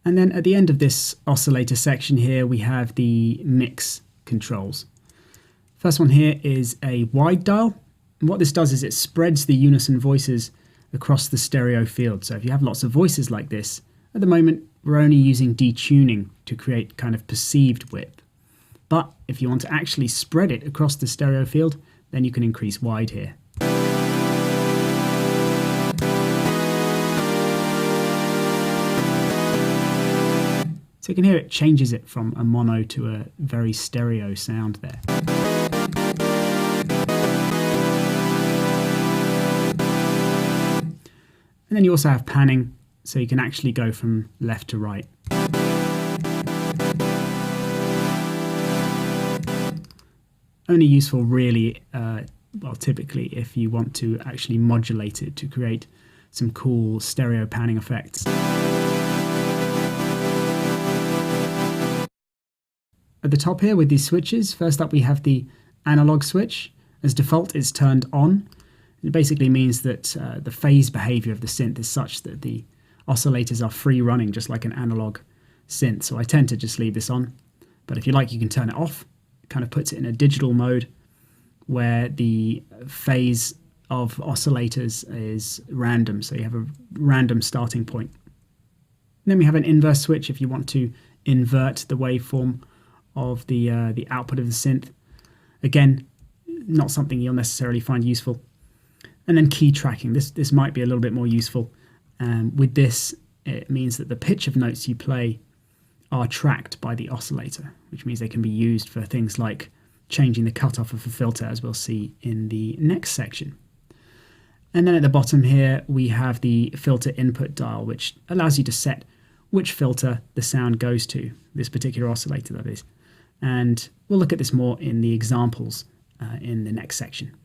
And then at the end of this oscillator section here, we have the mix controls. First one here is a wide dial. And what this does is it spreads the unison voices across the stereo field. So if you have lots of voices like this, at the moment, we're only using detuning to create kind of perceived width. But if you want to actually spread it across the stereo field, then you can increase wide here. So you can hear it changes it from a mono to a very stereo sound there. And then you also have panning, so you can actually go from left to right. Only useful really, well, typically if you want to actually modulate it to create some cool stereo panning effects. At the top here with these switches, first up we have the analog switch. As default, it's turned on. It basically means that the phase behavior of the synth is such that the oscillators are free running, just like an analog synth. So I tend to just leave this on. But if you like, you can turn it off. It kind of puts it in a digital mode where the phase of oscillators is random. So you have a random starting point. And then we have an inverse switch if you want to invert the waveform of the output of the synth. Again, not something you'll necessarily find useful. And then key tracking. This might be a little bit more useful. With this, it means that the pitch of notes you play are tracked by the oscillator, which means they can be used for things like changing the cutoff of a filter, as we'll see in the next section. And then at the bottom here, we have the filter input dial, which allows you to set which filter the sound goes to, this particular oscillator that is. And we'll look at this more in the examples in the next section.